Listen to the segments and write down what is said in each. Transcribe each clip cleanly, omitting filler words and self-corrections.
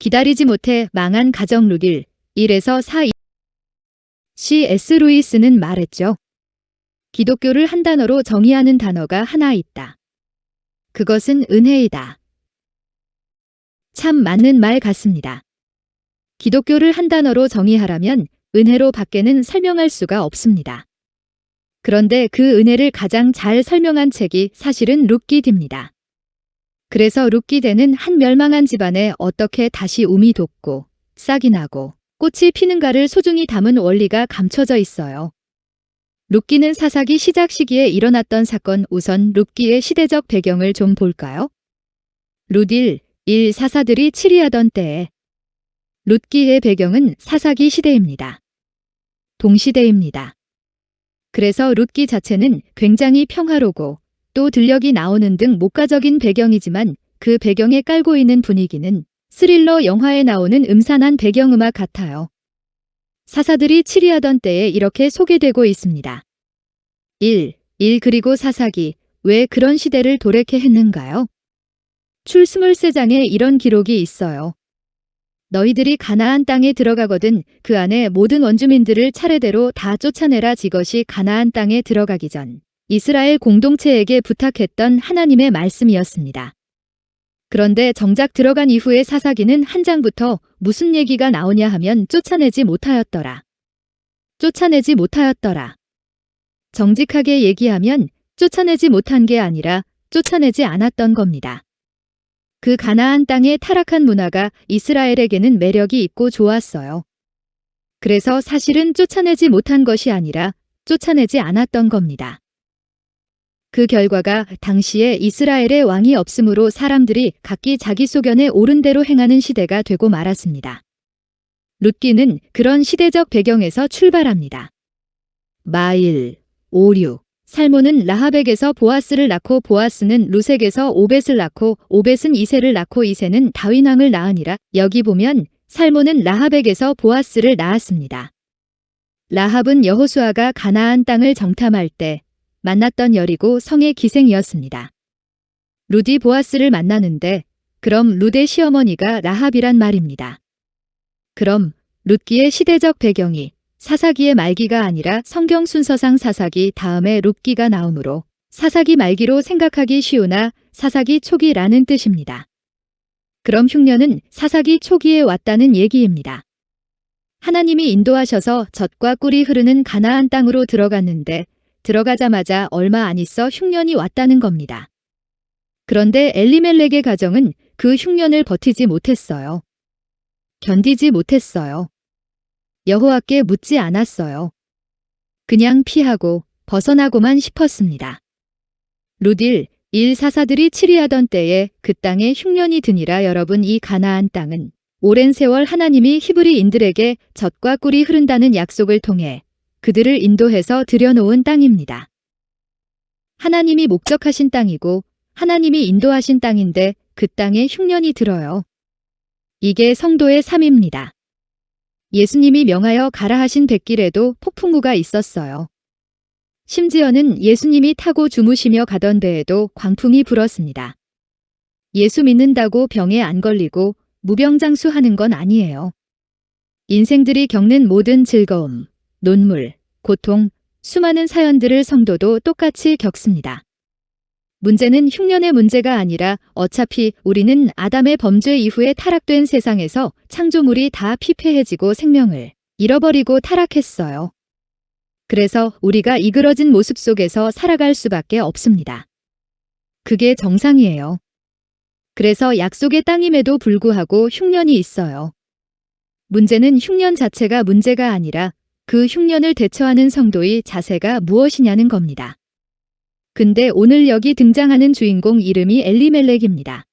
기다리지 못해 망한 가정 룻 1에서 4. C.S. 루이스는 말했죠. 기독교를 한 단어로 정의하는 단어가 하나 있다. 그것은 은혜이다. 참 맞는 말 같습니다. 기독교를 한 단어로 정의하라면 은혜로 밖에는 설명할 수가 없습니다. 그런데 그 은혜를 가장 잘 설명한 책이 사실은 룻기디입니다. 그래서 룻기디는 한 멸망한 집안에 어떻게 다시 움이 돋고 싹이 나고 꽃이 피는가를 소중히 담은 원리가 감춰져 있어요. 룻기는 사사기 시작 시기에 일어났던 사건, 우선 룻기의 시대적 배경을 좀 볼까요? 룻 1 사사들이 치리하던 때에. 룻기의 배경은 사사기 시대입니다. 동시대입니다. 그래서 룻기 자체는 굉장히 평화로고 또 들녘이 나오는 등 목가적인 배경이지만 그 배경에 깔고 있는 분위기는 스릴러 영화에 나오는 음산한 배경음악 같아요. 사사들이 치리하던 때에 이렇게 소개되고 있습니다. 1 그리고 사사기, 왜 그런 시대를 도래케 했는가요? 출 23장에 이런 기록이 있어요. 너희들이 가나안 땅에 들어가거든 그 안에 모든 원주민들을 차례대로 다 쫓아내라. 이것이 가나안 땅에 들어가기 전 이스라엘 공동체에게 부탁했던 하나님의 말씀이었습니다. 그런데 정작 들어간 이후에 사사기는 한 장부터 무슨 얘기가 나오냐 하면 쫓아내지 못하였더라. 쫓아내지 못하였더라. 정직하게 얘기하면 쫓아내지 못한 게 아니라 쫓아내지 않았던 겁니다. 그 가나안 땅의 타락한 문화가 이스라엘에게는 매력이 있고 좋았어요. 그래서 사실은 쫓아내지 못한 것이 아니라 쫓아내지 않았던 겁니다. 그 결과가 당시에 이스라엘의 왕이 없으므로 사람들이 각기 자기 소견에 옳은 대로 행하는 시대가 되고 말았습니다. 룻기는 그런 시대적 배경에서 출발합니다. 마일, 5, 6. 살몬은 라합에게서 보아스를 낳고 보아스는 룻에게서 오벳을 낳고 오벳은 이새를 낳고 이새는 다윗왕을 낳으니라. 여기 보면 살몬은 라합에게서 보아스를 낳았습니다. 라합은 여호수아가 가나안 땅을 정탐할 때 만났던 여리고 성의 기생이었습니다. 룻이 보아스를 만나는데 그럼 룻의 시어머니가 라합이란 말입니다. 그럼 룻기의 시대적 배경이 사사기의 말기가 아니라 성경 순서상 사사기 다음에 룻기가 나오므로 사사기 말기로 생각하기 쉬우나 사사기 초기라는 뜻입니다. 그럼 흉년은 사사기 초기에 왔다는 얘기입니다. 하나님이 인도하셔서 젖과 꿀이 흐르는 가나안 땅으로 들어갔는데 들어가자마자 얼마 안 있어 흉년이 왔다는 겁니다. 그런데 엘리멜렉의 가정은 그 흉년을 버티지 못했어요. 견디지 못했어요. 여호와께 묻지 않았어요. 그냥 피하고 벗어나고만 싶었습니다. 룻 1 사사들이 치리하던 때에 그 땅에 흉년이 드니라. 여러분, 이 가나안 땅은 오랜 세월 하나님이 히브리인들에게 젖과 꿀이 흐른다는 약속을 통해 그들을 인도해서 들여놓은 땅입니다. 하나님이 목적하신 땅이고 하나님이 인도하신 땅인데 그 땅에 흉년이 들어요. 이게 성도의 삶입니다. 예수님이 명하여 가라 하신 뱃길에도 폭풍우가 있었어요. 심지어는 예수님이 타고 주무시며 가던 배에도 광풍이 불었습니다. 예수 믿는다고 병에 안 걸리고 무병장수하는 건 아니에요. 인생들이 겪는 모든 즐거움, 논물, 고통, 수많은 사연들을 성도도 똑같이 겪습니다. 문제는 흉년의 문제가 아니라 어차피 우리는 아담의 범죄 이후에 타락된 세상에서 창조물이 다 피폐해지고 생명을 잃어버리고 타락했어요. 그래서 우리가 이그러진 모습 속에서 살아갈 수밖에 없습니다. 그게 정상이에요. 그래서 약속의 땅임에도 불구하고 흉년이 있어요. 문제는 흉년 자체가 문제가 아니라 그 흉년을 대처하는 성도의 자세가 무엇이냐는 겁니다. 근데 오늘 여기 등장하는 주인공 이름이 엘리멜렉입니다.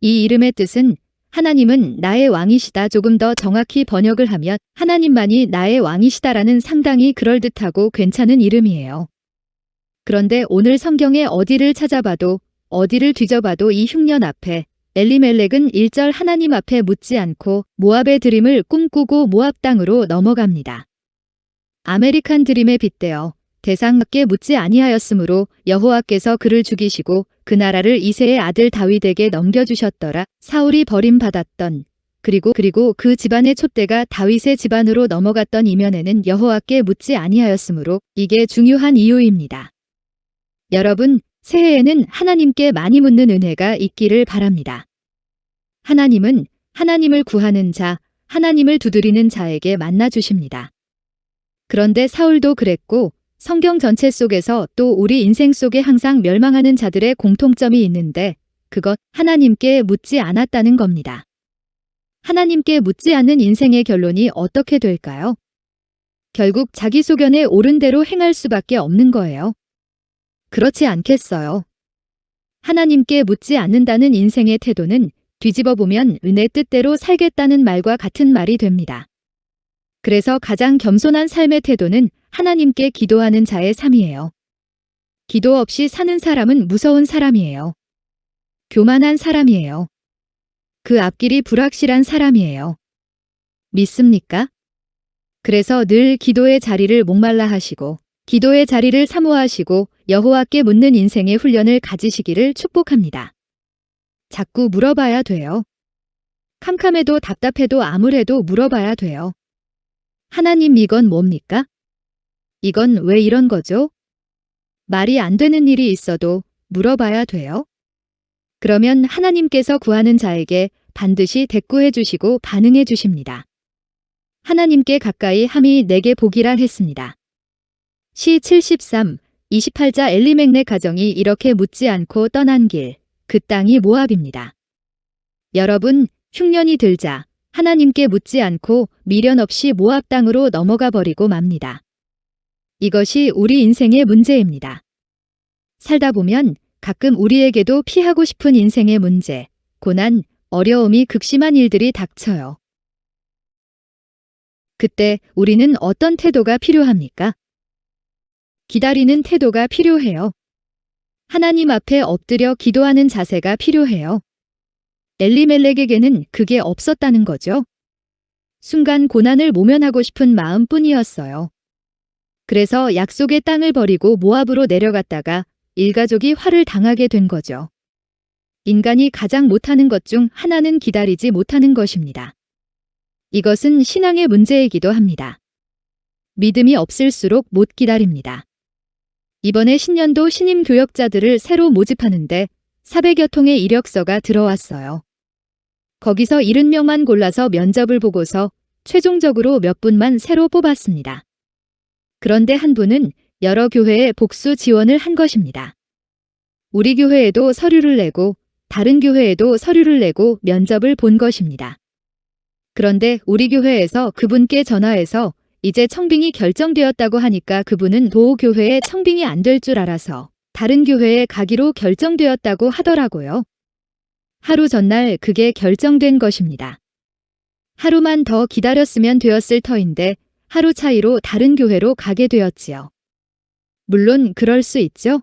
이 이름의 뜻은 하나님은 나의 왕이시다. 조금 더 정확히 번역을 하면 하나님만이 나의 왕이시다라는 상당히 그럴듯하고 괜찮은 이름이에요. 그런데 오늘 성경에 어디를 찾아봐도 어디를 뒤져봐도 이 흉년 앞에 엘리멜렉은 1절 하나님 앞에 묻지 않고 모압의 드림을 꿈꾸고 모압 땅으로 넘어갑니다. 아메리칸 드림에 빗대어 대상밖에 묻지 아니하였으므로 여호와께서 그를 죽이시고 그 나라를 이새의 아들 다윗에게 넘겨주셨더라. 사울이 버림받았던 그리고 그 집안의 촛대가 다윗의 집안으로 넘어갔던 이면에는 여호와께 묻지 아니하였으므로 이게 중요한 이유입니다. 여러분, 새해에는 하나님께 많이 묻는 은혜가 있기를 바랍니다. 하나님은 하나님을 구하는 자, 하나님을 두드리는 자에게 만나 주십니다. 그런데 사울도 그랬고 성경 전체 속에서 또 우리 인생 속에 항상 멸망하는 자들의 공통점이 있는데 그것 하나님께 묻지 않았다는 겁니다. 하나님께 묻지 않는 인생의 결론이 어떻게 될까요? 결국 자기 소견에 옳은 대로 행할 수밖에 없는 거예요. 그렇지 않겠어요? 하나님께 묻지 않는다는 인생의 태도는 뒤집어 보면 내 뜻대로 살겠다는 말과 같은 말이 됩니다. 그래서 가장 겸손한 삶의 태도는 하나님께 기도하는 자의 삶이에요. 기도 없이 사는 사람은 무서운 사람이에요. 교만한 사람이에요. 그 앞길이 불확실한 사람이에요. 믿습니까? 그래서 늘 기도의 자리를 목말라 하시고 기도의 자리를 사모하시고 여호와께 묻는 인생의 훈련을 가지시기를 축복합니다. 자꾸 물어봐야 돼요. 캄캄해도 답답해도 아무래도 물어봐야 돼요. 하나님, 이건 뭡니까? 이건 왜 이런 거죠? 말이 안 되는 일이 있어도 물어봐야 돼요. 그러면 하나님께서 구하는 자에게 반드시 대꾸해 주시고 반응해 주십니다. 하나님께 가까이 함이 내게 복이라 했습니다. 시 73, 28자 엘리멜렉 가정이 이렇게 묻지 않고 떠난 길, 그 땅이 모압입니다. 여러분, 흉년이 들자 하나님께 묻지 않고 미련 없이 모압 땅으로 넘어가 버리고 맙니다. 이것이 우리 인생의 문제입니다. 살다 보면 가끔 우리에게도 피하고 싶은 인생의 문제, 고난, 어려움이 극심한 일들이 닥쳐요. 그때 우리는 어떤 태도가 필요합니까? 기다리는 태도가 필요해요. 하나님 앞에 엎드려 기도하는 자세가 필요해요. 엘리멜렉에게는 그게 없었다는 거죠. 순간 고난을 모면하고 싶은 마음뿐이었어요. 그래서 약속의 땅을 버리고 모압으로 내려갔다가 일가족이 화를 당하게 된 거죠. 인간이 가장 못하는 것 중 하나는 기다리지 못하는 것입니다. 이것은 신앙의 문제이기도 합니다. 믿음이 없을수록 못 기다립니다. 이번에 신년도 신임 교역자들을 새로 모집하는데 400여 통의 이력서가 들어왔어요. 거기서 70명만 골라서 면접을 보고서 최종적으로 몇 분만 새로 뽑았습니다. 그런데 한 분은 여러 교회에 복수 지원을 한 것입니다. 우리 교회에도 서류를 내고 다른 교회에도 서류를 내고 면접을 본 것입니다. 그런데 우리 교회에서 그분께 전화해서 이제 청빙이 결정되었다고 하니까 그분은 도우 교회에 청빙이 안 될 줄 알아서 다른 교회에 가기로 결정되었다고 하더라고요. 하루 전날 그게 결정된 것입니다. 하루만 더 기다렸으면 되었을 터인데 하루 차이로 다른 교회로 가게 되었지요. 물론 그럴 수 있죠.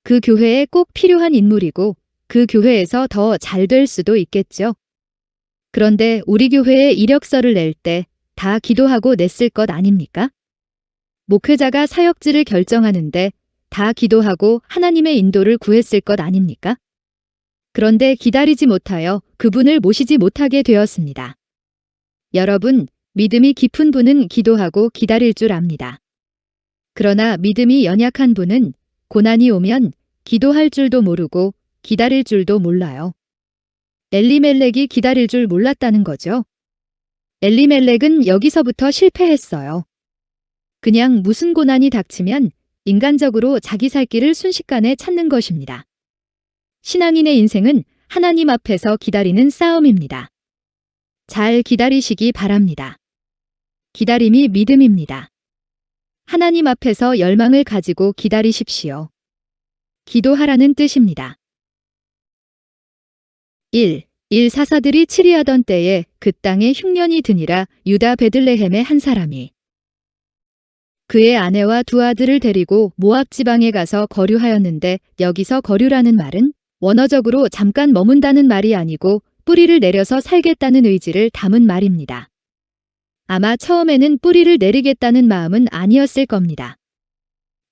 그 교회에 꼭 필요한 인물이고 그 교회에서 더 잘 될 수도 있겠죠. 그런데 우리 교회에 이력서를 낼 때 다 기도하고 냈을 것 아닙니까? 목회자가 사역지를 결정하는데 다 기도하고 하나님의 인도를 구했을 것 아닙니까? 그런데 기다리지 못하여 그분을 모시지 못하게 되었습니다. 여러분, 믿음이 깊은 분은 기도하고 기다릴 줄 압니다. 그러나 믿음이 연약한 분은 고난이 오면 기도할 줄도 모르고 기다릴 줄도 몰라요. 엘리멜렉이 기다릴 줄 몰랐다는 거죠. 엘리멜렉은 여기서부터 실패했어요. 그냥 무슨 고난이 닥치면 인간적으로 자기 살 길을 순식간에 찾는 것입니다. 신앙인의 인생은 하나님 앞에서 기다리는 싸움입니다. 잘 기다리시기 바랍니다. 기다림이 믿음입니다. 하나님 앞에서 열망을 가지고 기다리십시오. 기도하라는 뜻입니다. 1. 사사들이 치리하던 때에 그 땅에 흉년이 드니라. 유다 베들레헴의 한 사람이 그의 아내와 두 아들을 데리고 모압 지방에 가서 거류하였는데 여기서 거류라는 말은 원어적으로 잠깐 머문다는 말이 아니고 뿌리를 내려서 살겠다는 의지를 담은 말입니다. 아마 처음에는 뿌리를 내리겠다는 마음은 아니었을 겁니다.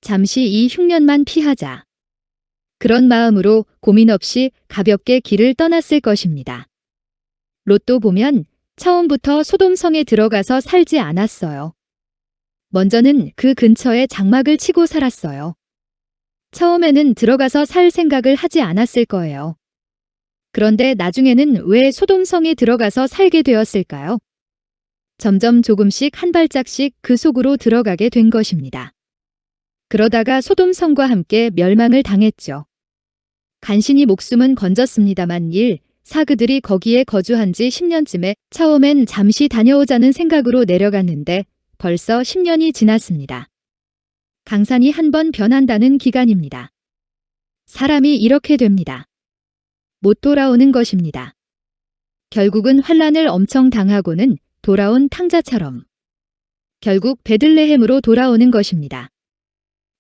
잠시 이 흉년만 피하자. 그런 마음으로 고민 없이 가볍게 길을 떠났을 것입니다. 롯도 보면 처음부터 소돔성에 들어가서 살지 않았어요. 먼저는 그 근처에 장막을 치고 살았어요. 처음에는 들어가서 살 생각을 하지 않았을 거예요. 그런데 나중에는 왜 소돔성에 들어가서 살게 되었을까요? 점점 조금씩 한 발짝씩 그 속으로 들어가게 된 것입니다. 그러다가 소돔성과 함께 멸망을 당했죠. 간신히 목숨은 건졌습니다만 사그들이 거기에 거주한 지 10년쯤에 처음엔 잠시 다녀오자는 생각으로 내려갔는데 벌써 10년이 지났습니다. 강산이 한 번 변한다는 기간입니다. 사람이 이렇게 됩니다. 못 돌아오는 것입니다. 결국은 환란을 엄청 당하고는 돌아온 탕자처럼 결국 베들레헴으로 돌아오는 것입니다.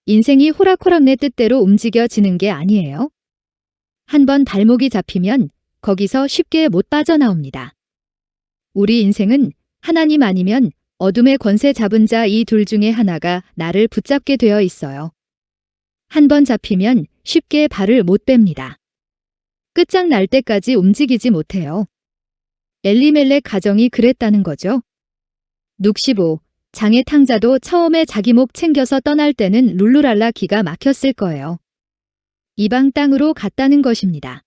인생이 호락호락 내 뜻대로 움직여지는 게 아니에요. 한번 발목이 잡히면 거기서 쉽게 못 빠져나옵니다. 우리 인생은 하나님 아니면 어둠의 권세 잡은 자 이 둘 중에 하나가 나를 붙잡게 되어 있어요. 한번 잡히면 쉽게 발을 못 뺍니다. 끝장날 때까지 움직이지 못해요. 엘리멜렉 가정이 그랬다는 거죠. 65. 장의 탕자도 처음에 자기 목 챙겨서 떠날 때는 룰루랄라 기가 막혔을 거예요. 이방 땅으로 갔다는 것입니다.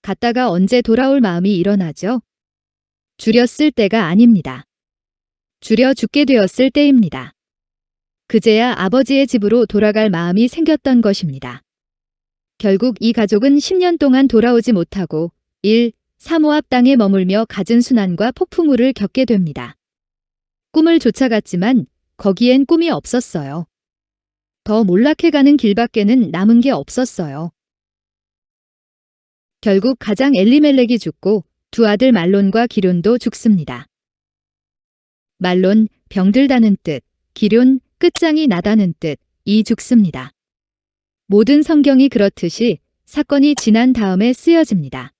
갔다가 언제 돌아올 마음이 일어나죠? 줄였을 때가 아닙니다. 줄여 죽게 되었을 때입니다. 그제야 아버지의 집으로 돌아갈 마음이 생겼던 것입니다. 결국 이 가족은 10년 동안 돌아오지 못하고 사모압 땅에 머물며 갖은 순환과 폭풍우를 겪게 됩니다. 꿈을 쫓아갔지만 거기엔 꿈이 없었어요. 더 몰락해가는 길밖에는 남은 게 없었어요. 결국 가장 엘리멜렉이 죽고 두 아들 말론과 기럨도 죽습니다. 말론, 병들다는 뜻, 기럨, 끝장이 나다는 뜻이 죽습니다. 모든 성경이 그렇듯이 사건이 지난 다음에 쓰여집니다.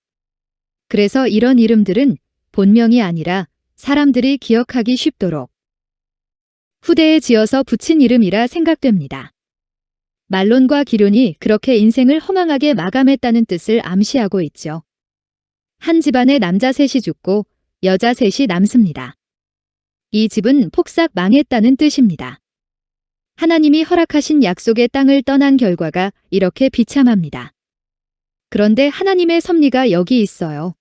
그래서 이런 이름들은 본명이 아니라 사람들이 기억하기 쉽도록 후대에 지어서 붙인 이름이라 생각됩니다. 말론과 기럨이 그렇게 인생을 허망하게 마감했다는 뜻을 암시하고 있죠. 한 집안에 남자 셋이 죽고 여자 셋이 남습니다. 이 집은 폭삭 망했다는 뜻입니다. 하나님이 허락하신 약속의 땅을 떠난 결과가 이렇게 비참합니다. 그런데 하나님의 섭리가 여기 있어요.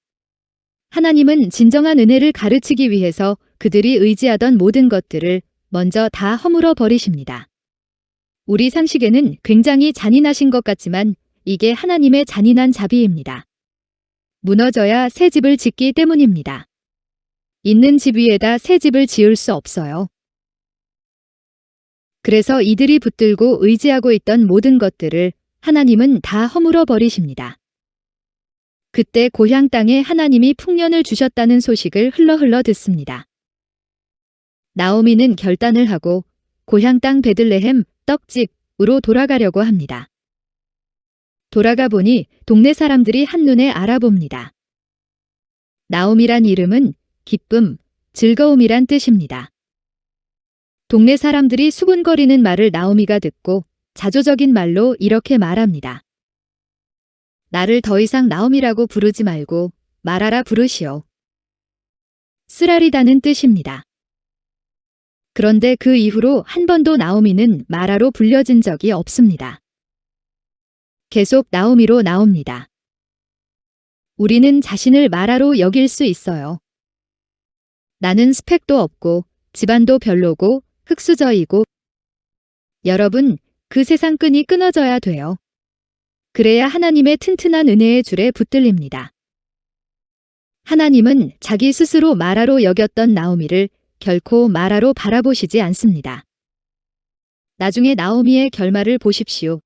하나님은 진정한 은혜를 가르치기 위해서 그들이 의지하던 모든 것들을 먼저 다 허물어 버리십니다. 우리 상식에는 굉장히 잔인하신 것 같지만 이게 하나님의 잔인한 자비입니다. 무너져야 새 집을 짓기 때문입니다. 있는 집 위에다 새 집을 지을 수 없어요. 그래서 이들이 붙들고 의지하고 있던 모든 것들을 하나님은 다 허물어 버리십니다. 그때 고향 땅에 하나님이 풍년을 주셨다는 소식을 흘러 듣습니다. 나오미는 결단을 하고 고향 땅 베들레헴 떡집으로 돌아가려고 합니다. 돌아가 보니 동네 사람들이 한눈에 알아봅니다. 나오미란 이름은 기쁨, 즐거움이란 뜻입니다. 동네 사람들이 수군거리는 말을 나오미가 듣고 자조적인 말로 이렇게 말합니다. 나를 더 이상 나오미라고 부르지 말고 마라라 부르시오. 쓰라리다는 뜻입니다. 그런데 그 이후로 한 번도 나오미는 마라로 불려진 적이 없습니다. 계속 나오미로 나옵니다. 우리는 자신을 마라로 여길 수 있어요. 나는 스펙도 없고 집안도 별로고 흙수저이고 여러분, 그 세상 끈이 끊어져야 돼요. 그래야 하나님의 튼튼한 은혜의 줄에 붙들립니다. 하나님은 자기 스스로 마라로 여겼던 나오미를 결코 마라로 바라보시지 않습니다. 나중에 나오미의 결말을 보십시오.